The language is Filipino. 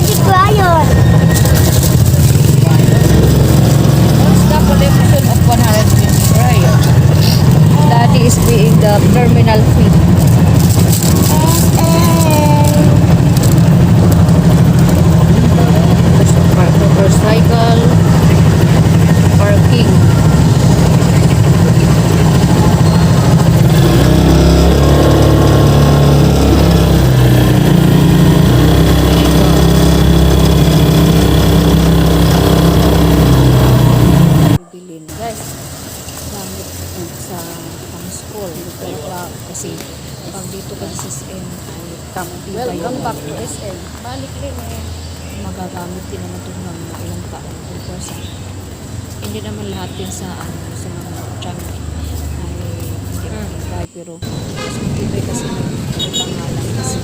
Magic Lion. What's the collection of 120 Ryan? Daddy is paying the terminal fee. Motorcycle parking. Bilhin guys, gamit sa pang school kasi pag dito ka sa SM ay welcome back to SM. Balik rin magagamit din naman ito ng ilang taon kasi hindi naman lahat din sa sa mga tiyan ay hindi magigay pero mas matibay kasi ng pangalan kasi